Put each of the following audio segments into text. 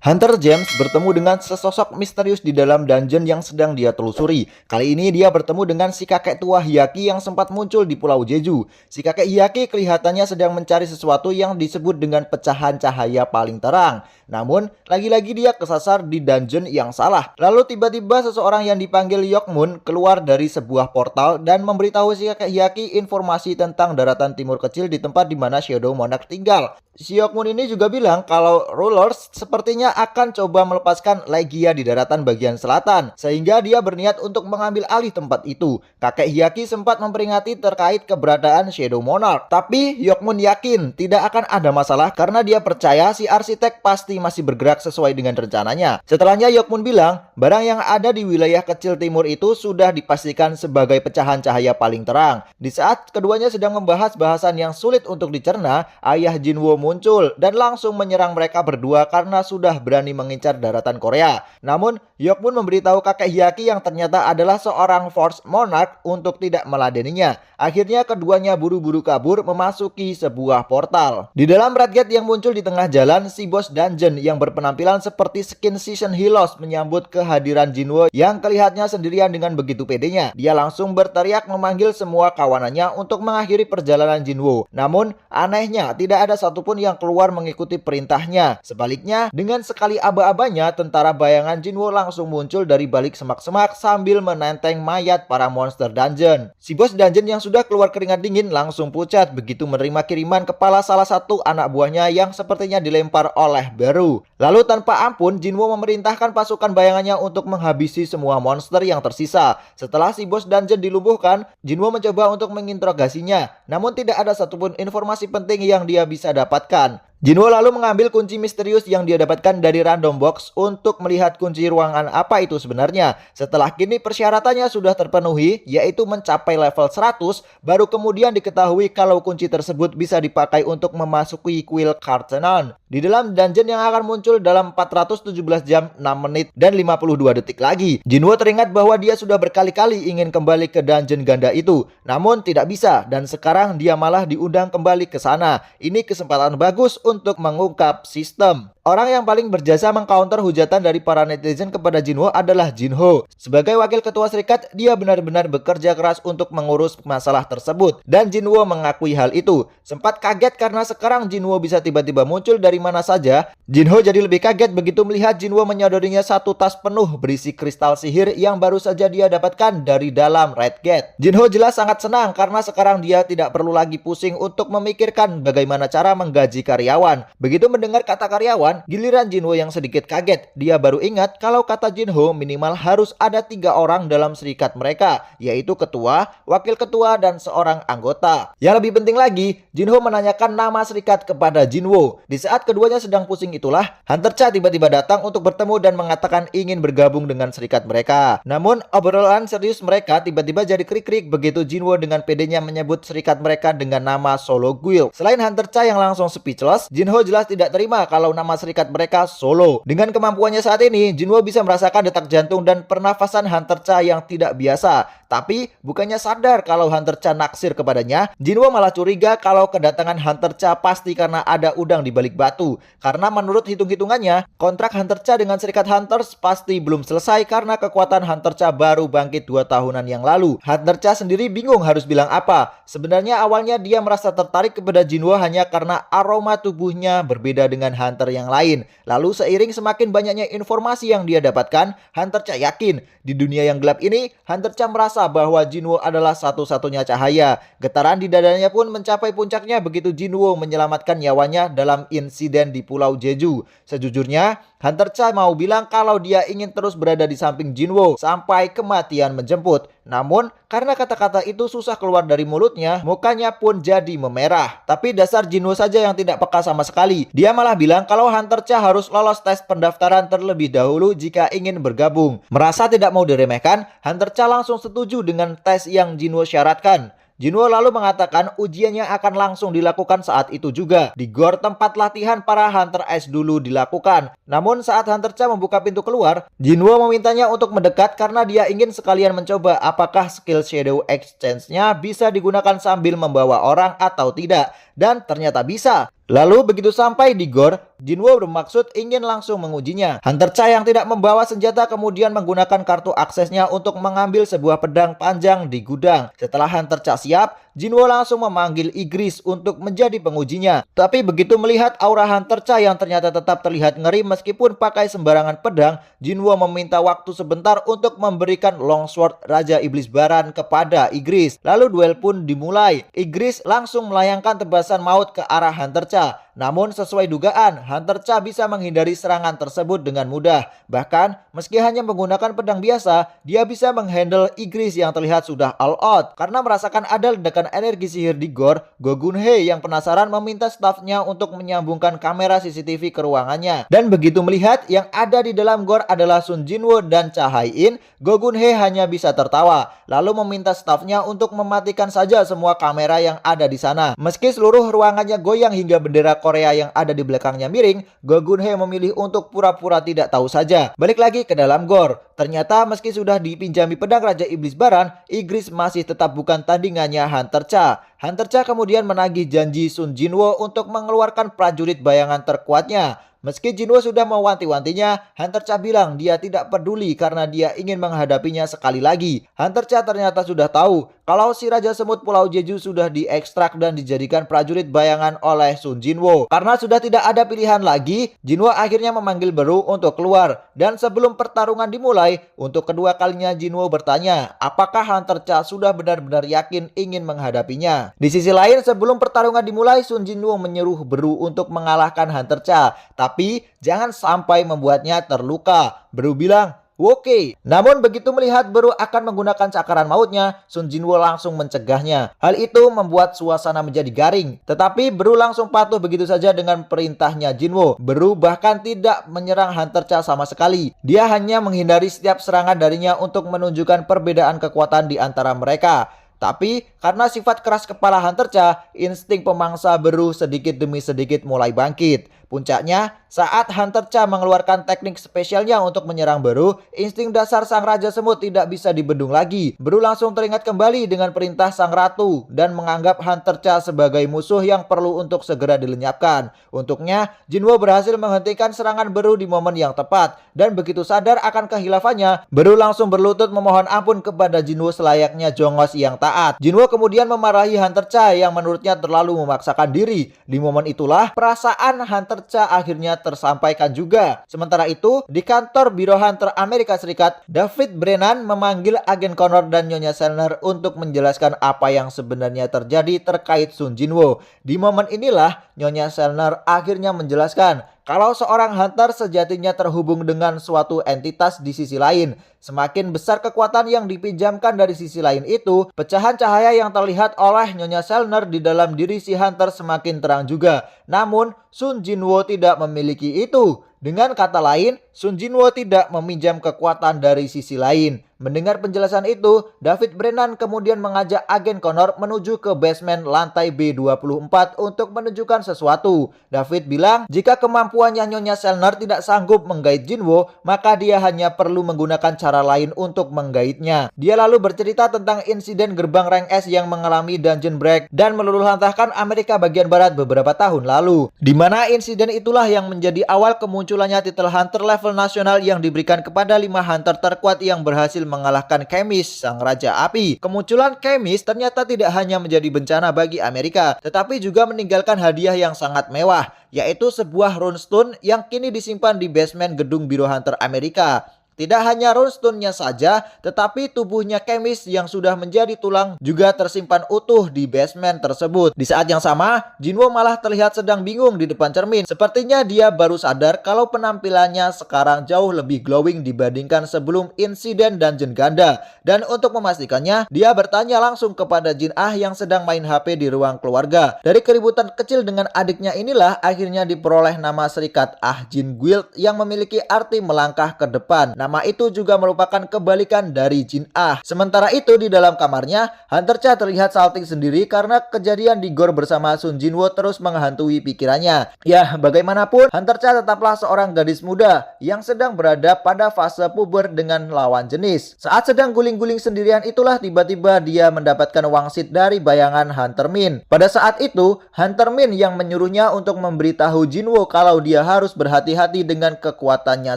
Hunter James bertemu dengan sesosok misterius di dalam dungeon yang sedang dia telusuri. Kali ini dia bertemu dengan si kakek tua Hyaki yang sempat muncul di Pulau Jeju. Si kakek Hyaki kelihatannya sedang mencari sesuatu yang disebut dengan pecahan cahaya paling terang. Namun, lagi-lagi dia kesasar di dungeon yang salah. Lalu tiba-tiba seseorang yang dipanggil Yokmun keluar dari sebuah portal dan memberitahu si kakek Hyaki informasi tentang daratan timur kecil di tempat di mana Shadow Monarch tinggal. Si Yokmun ini juga bilang kalau Rulers sepertinya akan coba melepaskan Legia di daratan bagian selatan, sehingga dia berniat untuk mengambil alih tempat itu. Kakek Hyaki sempat memperingati terkait keberadaan Shadow Monarch, tapi Yokmun yakin tidak akan ada masalah karena dia percaya si arsitek pasti masih bergerak sesuai dengan rencananya. Setelahnya Yokmun bilang, barang yang ada di wilayah kecil timur itu sudah dipastikan sebagai pecahan cahaya paling terang. Di saat keduanya sedang membahas bahasan yang sulit untuk dicerna, ayah Jinwo muncul dan langsung menyerang mereka berdua karena sudah berani mengincar daratan Korea. Namun, Yokmun memberitahu kakek Hyaki yang ternyata adalah seorang Force Monarch untuk tidak meladeninya. Akhirnya keduanya buru-buru kabur memasuki sebuah portal. Di dalam Red Gate yang muncul di tengah jalan, si bos dungeon yang berpenampilan seperti skin season Hylos menyambut kehadiran Jinwo yang kelihatannya sendirian dengan begitu pedenya. Dia langsung berteriak memanggil semua kawanannya untuk mengakhiri perjalanan Jinwo. Namun, anehnya tidak ada satupun yang keluar mengikuti perintahnya. Sebaliknya, dengan sekali aba-abanya, tentara bayangan Jinwo langsung muncul dari balik semak-semak sambil menenteng mayat para monster dungeon. Si bos dungeon yang sudah keluar keringat dingin langsung pucat begitu menerima kiriman kepala salah satu anak buahnya yang sepertinya dilempar oleh Beru. Lalu tanpa ampun, Jinwo memerintahkan pasukan bayangannya untuk menghabisi semua monster yang tersisa. Setelah si bos dungeon dilumpuhkan, Jinwo mencoba untuk menginterogasinya, namun tidak ada satupun informasi penting yang dia bisa dapatkan. Jinwo lalu mengambil kunci misterius yang dia dapatkan dari random box untuk melihat kunci ruangan apa itu sebenarnya. Setelah kini persyaratannya sudah terpenuhi, yaitu mencapai level 100, baru kemudian diketahui kalau kunci tersebut bisa dipakai untuk memasuki kuil Kartenon di dalam dungeon yang akan muncul dalam 417 jam, 6 menit, dan 52 detik lagi. Jinwo teringat bahwa dia sudah berkali-kali ingin kembali ke dungeon ganda itu, namun tidak bisa, dan sekarang dia malah diundang kembali ke sana. Ini kesempatan bagus untuk mengungkap sistem. Orang yang paling berjasa mengcounter hujatan dari para netizen kepada Jinwo adalah Jinho. Sebagai wakil ketua serikat, dia benar-benar bekerja keras untuk mengurus masalah tersebut. Dan Jinwo mengakui hal itu. Sempat kaget karena sekarang Jinwo bisa tiba-tiba muncul dari mana saja. Jinho jadi lebih kaget begitu melihat Jinwo menyodorinya satu tas penuh berisi kristal sihir yang baru saja dia dapatkan dari dalam Red Gate. Jinho jelas sangat senang karena sekarang dia tidak perlu lagi pusing untuk memikirkan bagaimana cara menggaji karyawan. Begitu mendengar kata karyawan, giliran Jinho yang sedikit kaget. Dia baru ingat kalau kata Jinho minimal harus ada 3 orang dalam serikat mereka, yaitu ketua, wakil ketua, dan seorang anggota. Yang lebih penting lagi, Jinho menanyakan nama serikat kepada Jinwo. Di saat keduanya sedang pusing itulah, Hunter Cha tiba-tiba datang untuk bertemu dan mengatakan ingin bergabung dengan serikat mereka. Namun, obrolan serius mereka tiba-tiba jadi krik-krik begitu Jinwo dengan pedenya menyebut serikat mereka dengan nama Solo Guild. Selain Hunter Cha yang langsung speechless, Jinho jelas tidak terima kalau nama serikat mereka Solo. Dengan kemampuannya saat ini, Jinwo bisa merasakan detak jantung dan pernafasan Hunter Cha yang tidak biasa. Tapi, bukannya sadar kalau Hunter Cha naksir kepadanya, Jinwo malah curiga kalau kedatangan Hunter Cha pasti karena ada udang di balik batu. Karena menurut hitung-hitungannya, kontrak Hunter Cha dengan serikat Hunters pasti belum selesai karena kekuatan Hunter Cha baru bangkit 2 tahunan yang lalu. Hunter Cha sendiri bingung harus bilang apa. Sebenarnya awalnya dia merasa tertarik kepada Jinwo hanya karena aroma tubuhnya berbeda dengan Hunter yang lain. Lalu seiring semakin banyaknya informasi yang dia dapatkan, Hunter Cha yakin di dunia yang gelap ini, Hunter Cha merasa bahwa Jinwo adalah satu-satunya cahaya. Getaran di dadanya pun mencapai puncaknya begitu Jinwo menyelamatkan nyawanya dalam insiden di Pulau Jeju. Sejujurnya, Hunter Cha mau bilang kalau dia ingin terus berada di samping Jinwo sampai kematian menjemput. Namun, karena kata-kata itu susah keluar dari mulutnya, mukanya pun jadi memerah. Tapi dasar Jinwo saja yang tidak peka sama sekali. Dia malah bilang kalau Hunter Cha harus lolos tes pendaftaran terlebih dahulu jika ingin bergabung. Merasa tidak mau diremehkan, Hunter Cha langsung setuju dengan tes yang Jinwo syaratkan. Jinwo lalu mengatakan ujiannya akan langsung dilakukan saat itu juga. Di gor tempat latihan para Hunter S dulu dilakukan. Namun saat Hunter Cha membuka pintu keluar, Jinwo memintanya untuk mendekat karena dia ingin sekalian mencoba apakah skill Shadow Exchange-nya bisa digunakan sambil membawa orang atau tidak. Dan ternyata bisa. Lalu begitu sampai di gor, Jinwo bermaksud ingin langsung mengujinya. Hunter Cha yang tidak membawa senjata kemudian menggunakan kartu aksesnya untuk mengambil sebuah pedang panjang di gudang. Setelah Hunter Cha siap, Jinwo langsung memanggil Igris untuk menjadi pengujinya. Tapi begitu melihat aura Hunter Cha yang ternyata tetap terlihat ngeri meskipun pakai sembarangan pedang, Jinwo meminta waktu sebentar untuk memberikan longsword Raja Iblis Baran kepada Igris. Lalu duel pun dimulai. Igris langsung melayangkan tebasan maut ke arah Hunter Cha. Namun sesuai dugaan, Hunter Cha bisa menghindari serangan tersebut dengan mudah. Bahkan, meski hanya menggunakan pedang biasa, dia bisa menghandle Igris yang terlihat sudah all out. Karena merasakan ada ledakan energi sihir di gor, Go Gun Hee yang penasaran meminta stafnya untuk menyambungkan kamera CCTV ke ruangannya. Dan begitu melihat yang ada di dalam gor adalah Sun Jinwo dan Cha Hai-in, Go Gun Hee hanya bisa tertawa. Lalu meminta stafnya untuk mematikan saja semua kamera yang ada di sana. Meski seluruh ruangannya goyang hingga bendera Korea yang ada di belakangnya miring, Go Gun Hee memilih untuk pura-pura tidak tahu saja. Balik lagi ke dalam gor. Ternyata meski sudah dipinjami pedang Raja Iblis Baran, Igris masih tetap bukan tandingannya Hunter Cha. Hunter Cha kemudian menagih janji Sun Jinwo untuk mengeluarkan prajurit bayangan terkuatnya. Meski Jinwo sudah mewanti-wantinya, Hunter Cha bilang dia tidak peduli karena dia ingin menghadapinya sekali lagi. Hunter Cha ternyata sudah tahu kalau si Raja Semut Pulau Jeju sudah diekstrak dan dijadikan prajurit bayangan oleh Sun Jinwo. Karena sudah tidak ada pilihan lagi, Jinwo akhirnya memanggil Beru untuk keluar. Dan sebelum pertarungan dimulai, untuk kedua kalinya Jinwo bertanya, apakah Hunter Cha sudah benar-benar yakin ingin menghadapinya. Di sisi lain, sebelum pertarungan dimulai, Sun Jinwo menyuruh Beru untuk mengalahkan Hunter Cha. Tapi jangan sampai membuatnya terluka. Beru bilang, oke. Namun begitu melihat Beru akan menggunakan cakaran mautnya, Sun Jinwo langsung mencegahnya. Hal itu membuat suasana menjadi garing. Tetapi Beru langsung patuh begitu saja dengan perintahnya Jinwo. Beru bahkan tidak menyerang Hunter Cha sama sekali. Dia hanya menghindari setiap serangan darinya untuk menunjukkan perbedaan kekuatan di antara mereka. Tapi karena sifat keras kepala Hunter Cha, insting pemangsa Beru sedikit demi sedikit mulai bangkit. Puncaknya, saat Hunter Cha mengeluarkan teknik spesialnya untuk menyerang Beru, insting dasar sang Raja Semut tidak bisa dibendung lagi. Beru langsung teringat kembali dengan perintah sang ratu dan menganggap Hunter Cha sebagai musuh yang perlu untuk segera dilenyapkan. Untuknya, Jinwo berhasil menghentikan serangan Beru di momen yang tepat. Dan begitu sadar akan kehilafannya, Beru langsung berlutut memohon ampun kepada Jinwo selayaknya jongos yang taat. Jinwo kemudian memarahi Hunter Cha yang menurutnya terlalu memaksakan diri. Di momen itulah, perasaan Hunter Cha akhirnya tersampaikan juga. Sementara itu, di kantor Biro Hunter Amerika Serikat, David Brennan memanggil agen Connor dan Nyonya Selner untuk menjelaskan apa yang sebenarnya terjadi terkait Sun Jinwo. Di momen inilah, Nyonya Selner akhirnya menjelaskan kalau seorang hunter sejatinya terhubung dengan suatu entitas di sisi lain. Semakin besar kekuatan yang dipinjamkan dari sisi lain itu, pecahan cahaya yang terlihat oleh Nyonya Selner di dalam diri si hunter semakin terang juga. Namun, Sun Jinwo tidak memiliki itu. Dengan kata lain, Sun Jinwo tidak meminjam kekuatan dari sisi lain. Mendengar penjelasan itu, David Brennan kemudian mengajak agen Connor menuju ke basement lantai B24 untuk menunjukkan sesuatu. David bilang, jika kemampuannya Nyonya Selner tidak sanggup menggait Jinwo, maka dia hanya perlu menggunakan cara lain untuk menggaitnya. Dia lalu bercerita tentang insiden gerbang rank S yang mengalami dungeon break dan meluluhlantahkan Amerika bagian barat beberapa tahun lalu. Di mana insiden itulah yang menjadi awal kemunculannya titel Hunter level nasional yang diberikan kepada 5 hunter terkuat yang berhasil mengalahkan Kemis, sang Raja Api. Kemunculan Kemis ternyata tidak hanya menjadi bencana bagi Amerika, tetapi juga meninggalkan hadiah yang sangat mewah, yaitu sebuah runestone yang kini disimpan di basement gedung Biro Hunter Amerika. Tidak hanya runestone-nya saja, tetapi tubuhnya Kemis yang sudah menjadi tulang juga tersimpan utuh di basement tersebut. Di saat yang sama, Jinwo malah terlihat sedang bingung di depan cermin. Sepertinya dia baru sadar kalau penampilannya sekarang jauh lebih glowing dibandingkan sebelum insiden dungeon ganda. Dan untuk memastikannya, dia bertanya langsung kepada Jin Ah yang sedang main HP di ruang keluarga. Dari keributan kecil dengan adiknya inilah akhirnya diperoleh nama Serikat Ah Jin Guild yang memiliki arti melangkah ke depan. Nama itu juga merupakan kebalikan dari Jin Ah. Sementara itu di dalam kamarnya, Hunter Cha terlihat salting sendiri karena kejadian di gor bersama Sun Jinwoo terus menghantui pikirannya. Ya, bagaimanapun Hunter Cha tetaplah seorang gadis muda yang sedang berada pada fase puber dengan lawan jenis. Saat sedang guling-guling sendirian itulah tiba-tiba dia mendapatkan wangsit dari bayangan Hunter Min. Pada saat itu, Hunter Min yang menyuruhnya untuk memberitahu Jinwoo kalau dia harus berhati-hati dengan kekuatannya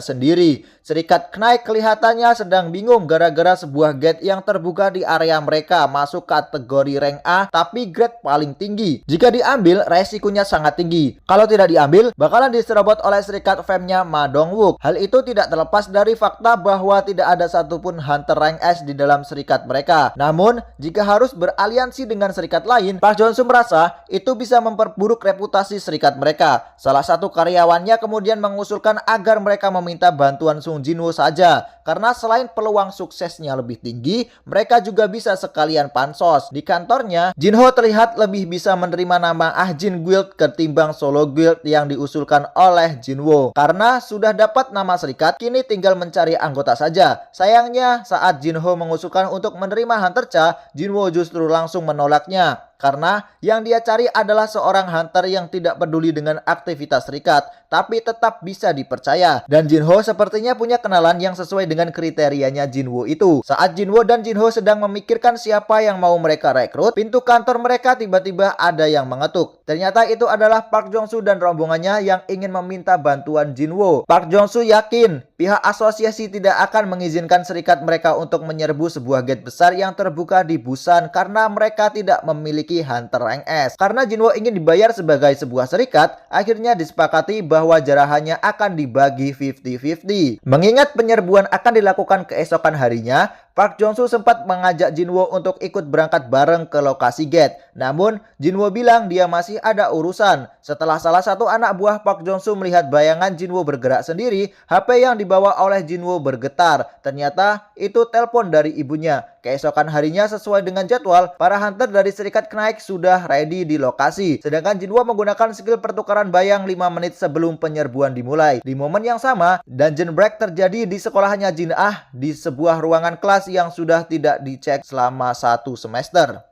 sendiri. Serikat Knight kelihatannya sedang bingung gara-gara sebuah gate yang terbuka di area mereka masuk kategori rank A tapi grade paling tinggi. Jika diambil, resikonya sangat tinggi. Kalau tidak diambil, bakalan diserobot oleh serikat fame-nya Ma Dongwook. Hal itu tidak terlepas dari fakta bahwa tidak ada satupun hunter rank S di dalam serikat mereka. Namun, jika harus beraliansi dengan serikat lain, Park Jong-soo merasa itu bisa memperburuk reputasi serikat mereka. Salah satu karyawannya kemudian mengusulkan agar mereka meminta bantuan Sung Jinwoo saja, karena selain peluang suksesnya lebih tinggi, mereka juga bisa sekalian pansos. Di kantornya, Jinho terlihat lebih bisa menerima nama Ahjin Guild ketimbang Solo Guild yang diusulkan oleh Jinwoo. Karena sudah dapat nama serikat, kini tinggal mencari anggota saja. Sayangnya, saat Jinho mengusulkan untuk menerima Hunter Cha, Jinwoo justru langsung menolaknya. Karena yang dia cari adalah seorang hunter yang tidak peduli dengan aktivitas serikat, tapi tetap bisa dipercaya. Dan Jinho sepertinya punya kenalan yang sesuai dengan kriterianya Jinwoo itu. Saat Jinwoo dan Jinho sedang memikirkan siapa yang mau mereka rekrut, pintu kantor mereka tiba-tiba ada yang mengetuk. Ternyata itu adalah Park Jong-soo dan rombongannya yang ingin meminta bantuan Jinwoo. Park Jong-soo yakin pihak asosiasi tidak akan mengizinkan serikat mereka untuk menyerbu sebuah gate besar yang terbuka di Busan karena mereka tidak memiliki hunter rank S. Karena Jinwoo ingin dibayar sebagai sebuah serikat, akhirnya disepakati bahwa jarahannya akan dibagi 50-50. Mengingat penyerbuan akan dilakukan keesokan harinya, Park Jong-soo sempat mengajak Jinwoo untuk ikut berangkat bareng ke lokasi gate. Namun, Jinwoo bilang dia masih ada urusan. Setelah salah satu anak buah Park Jong-soo melihat bayangan Jinwoo bergerak sendiri, HP yang dibawa oleh Jinwoo bergetar. Ternyata itu telepon dari ibunya. Keesokan harinya sesuai dengan jadwal, para hunter dari serikat Knight sudah ready di lokasi. Sedangkan Jinwoo menggunakan skill pertukaran bayang 5 menit sebelum penyerbuan dimulai. Di momen yang sama, dungeon break terjadi di sekolahnya Jin Ah di sebuah ruangan kelas yang sudah tidak dicek selama 1 semester.